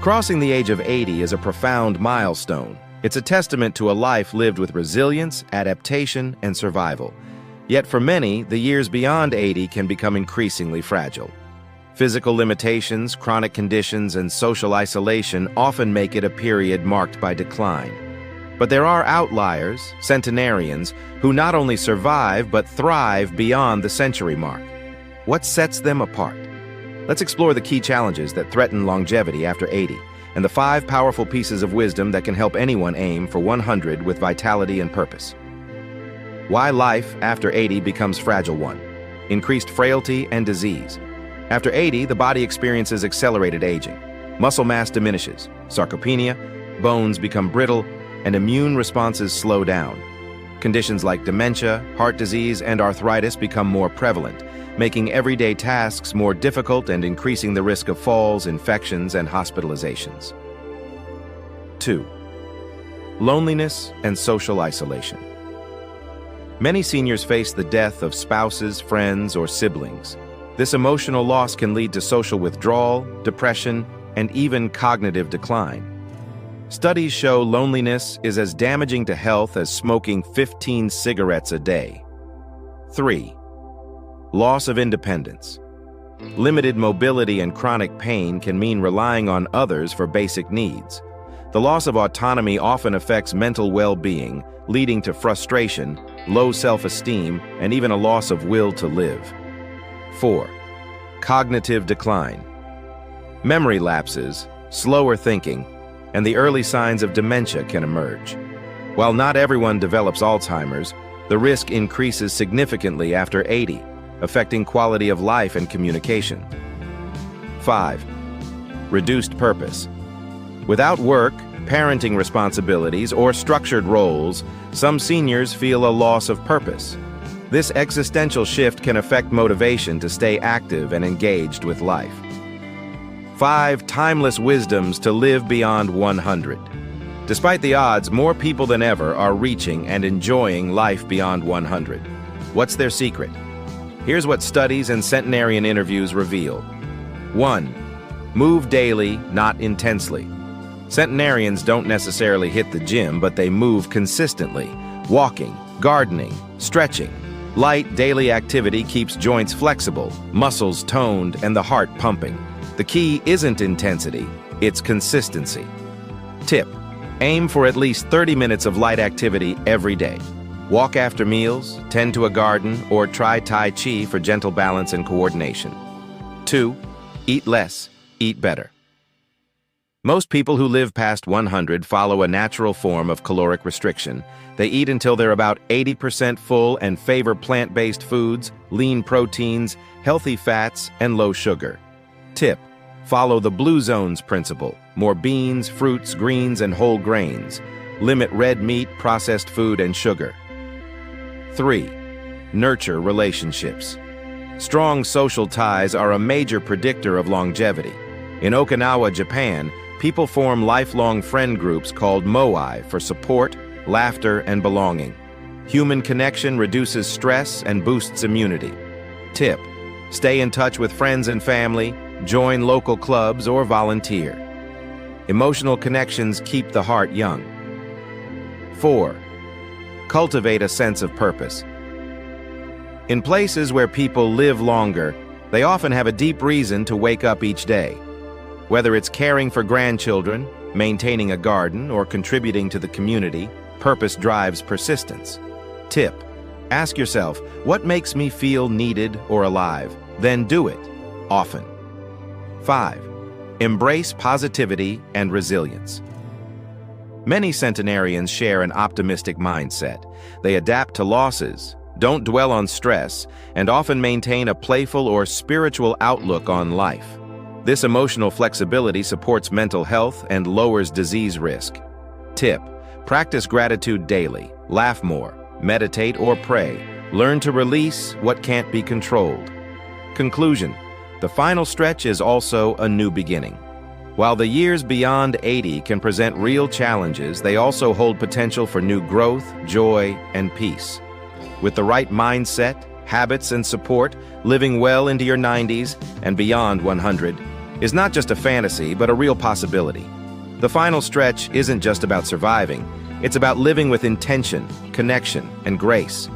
Crossing the age of 80 is a profound milestone. It's a testament to a life lived with resilience, adaptation, and survival. Yet for many, the years beyond 80 can become increasingly fragile. Physical limitations, chronic conditions, and social isolation often make it a period marked by decline. But there are outliers, centenarians, who not only survive but thrive beyond the century mark. What sets them apart? Let's explore the key challenges that threaten longevity after 80, and the 5 powerful pieces of wisdom that can help anyone aim for 100 with vitality and purpose. Why life after 80 becomes fragile. 1. Increased frailty and disease. After 80, the body experiences accelerated aging. Muscle mass diminishes, sarcopenia, bones become brittle, and immune responses slow down. Conditions like dementia, heart disease, and arthritis become more prevalent, making everyday tasks more difficult and increasing the risk of falls, infections, and hospitalizations. 2. Loneliness and social isolation. Many seniors face the death of spouses, friends, or siblings. This emotional loss can lead to social withdrawal, depression, and even cognitive decline. Studies show loneliness is as damaging to health as smoking 15 cigarettes a day. 3. Loss of independence. Limited mobility and chronic pain can mean relying on others for basic needs. The loss of autonomy often affects mental well-being, leading to frustration, low self-esteem, and even a loss of will to live. 4. Cognitive decline. Memory lapses, slower thinking, and the early signs of dementia can emerge. While not everyone develops Alzheimer's, the risk increases significantly after 80, affecting quality of life and communication. 5. Reduced purpose. Without work, parenting responsibilities, or structured roles, some seniors feel a loss of purpose. This existential shift can affect motivation to stay active and engaged with life. 5 timeless wisdoms to live beyond 100. Despite the odds, more people than ever are reaching and enjoying life beyond 100. What's their secret? Here's what studies and centenarian interviews reveal. 1. Move daily, not intensely. Centenarians don't necessarily hit the gym, but they move consistently. Walking, gardening, stretching. Light daily activity keeps joints flexible, muscles toned, and the heart pumping. The key isn't intensity, it's consistency. Tip: aim for at least 30 minutes of light activity every day. Walk after meals, tend to a garden, or try Tai Chi for gentle balance and coordination. 2. Eat less, eat better. Most people who live past 100 follow a natural form of caloric restriction. They eat until they're about 80% full and favor plant-based foods, lean proteins, healthy fats, and low sugar. Tip: follow the Blue Zones principle. More beans, fruits, greens, and whole grains. Limit red meat, processed food, and sugar. 3. Nurture relationships. Strong social ties are a major predictor of longevity. In Okinawa, Japan, people form lifelong friend groups called moai for support, laughter, and belonging. Human connection reduces stress and boosts immunity. Tip: stay in touch with friends and family, join local clubs, or volunteer. Emotional connections keep the heart young. 4. Cultivate a sense of purpose. In places where people live longer, they often have a deep reason to wake up each day. Whether it's caring for grandchildren, maintaining a garden, or contributing to the community, purpose drives persistence. Tip: ask yourself, what makes me feel needed or alive? Then do it, often. 5. Embrace positivity and resilience. Many centenarians share an optimistic mindset. They adapt to losses, don't dwell on stress, and often maintain a playful or spiritual outlook on life. This emotional flexibility supports mental health and lowers disease risk. Tip: practice gratitude daily, laugh more, meditate or pray, learn to release what can't be controlled. Conclusion: the final stretch is also a new beginning. While the years beyond 80 can present real challenges, they also hold potential for new growth, joy, and peace. With the right mindset, habits, and support, living well into your 90s and beyond 100 is not just a fantasy, but a real possibility. The final stretch isn't just about surviving, it's about living with intention, connection, and grace.